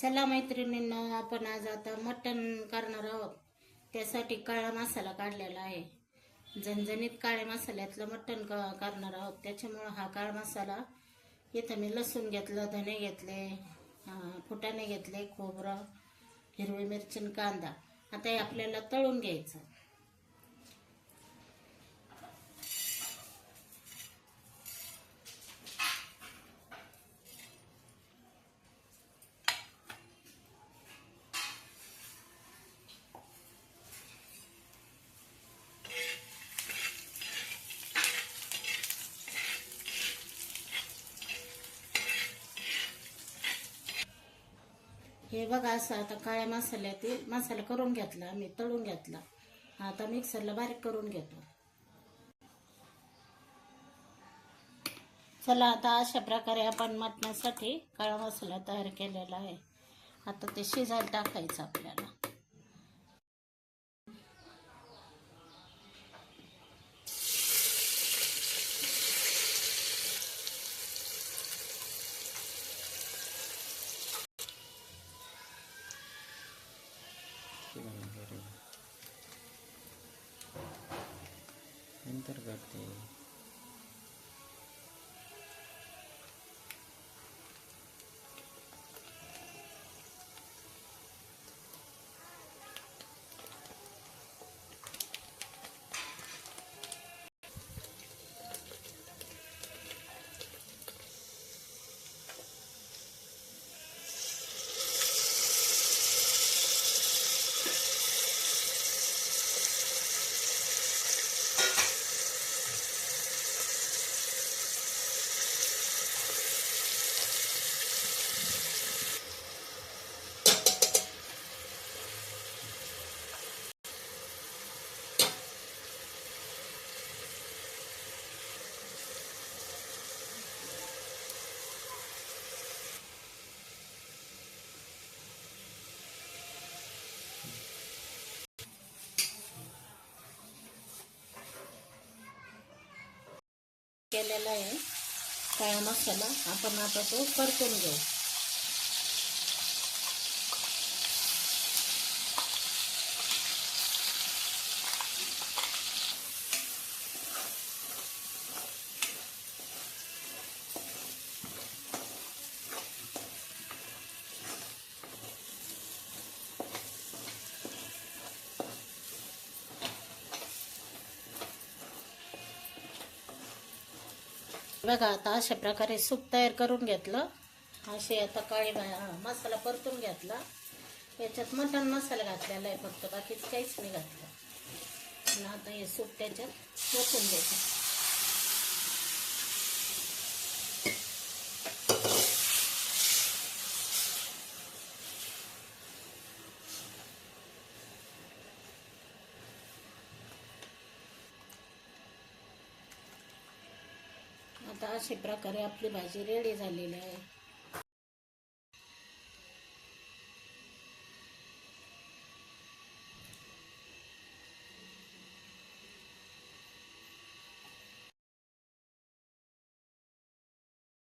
चला मैत्रिणींनो, आपण आज आता मटण करणार आहोत. त्यासाठी काळा मसाला काढलेला आहे. झणझणीत काळ्या मसाल्यातलं मटण करणार आहोत. त्याच्यामुळं हा काळा मसाला इथं मी लसूण घेतलं, धने घेतले, फुटाणे घेतले, खोबरं, हिरवी मिरची, कांदा. आता हे आपल्याला तळून घ्यायचं. हे बघा, असं आता काळ्या मसाल्यातील मसाला करून घेतला, मी तळून घेतला. आता मिक्सरला बारीक करून घेतो. चला, आता अशा प्रकारे आपण मटणासाठी काळा मसाला तयार केलेला आहे. आता ते शिजायला टाकायचं आपल्याला. नंतर करते. केलेला आहे काळा मसाला. आपण आता तो परतून घेऊ. बघा, आता अशा प्रकारे सूप तयार करून घेतलं. असे आता काळी मसाला परतून घेतला. याच्यात मटण मसाला घातलेला आहे फक्त, बाकीच काहीच नाही घातलं. आणि आता हे सूप त्याच्यात ओतून द्यायचं. आता अशा प्रकारे आपली भाजी रेडी झालेली आहे.